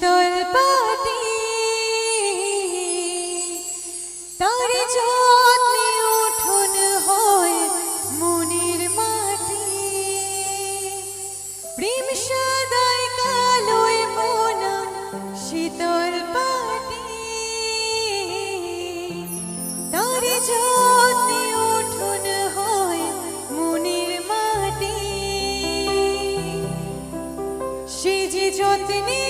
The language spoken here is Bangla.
শীতল পাটি তার যত্নে উঠোন হয় মনের মাটি প্রেম সদাই কালোয় মোনা শীতল পাটি তার যত্নে উঠোন হয় মনের মাটি সে যে যত্নে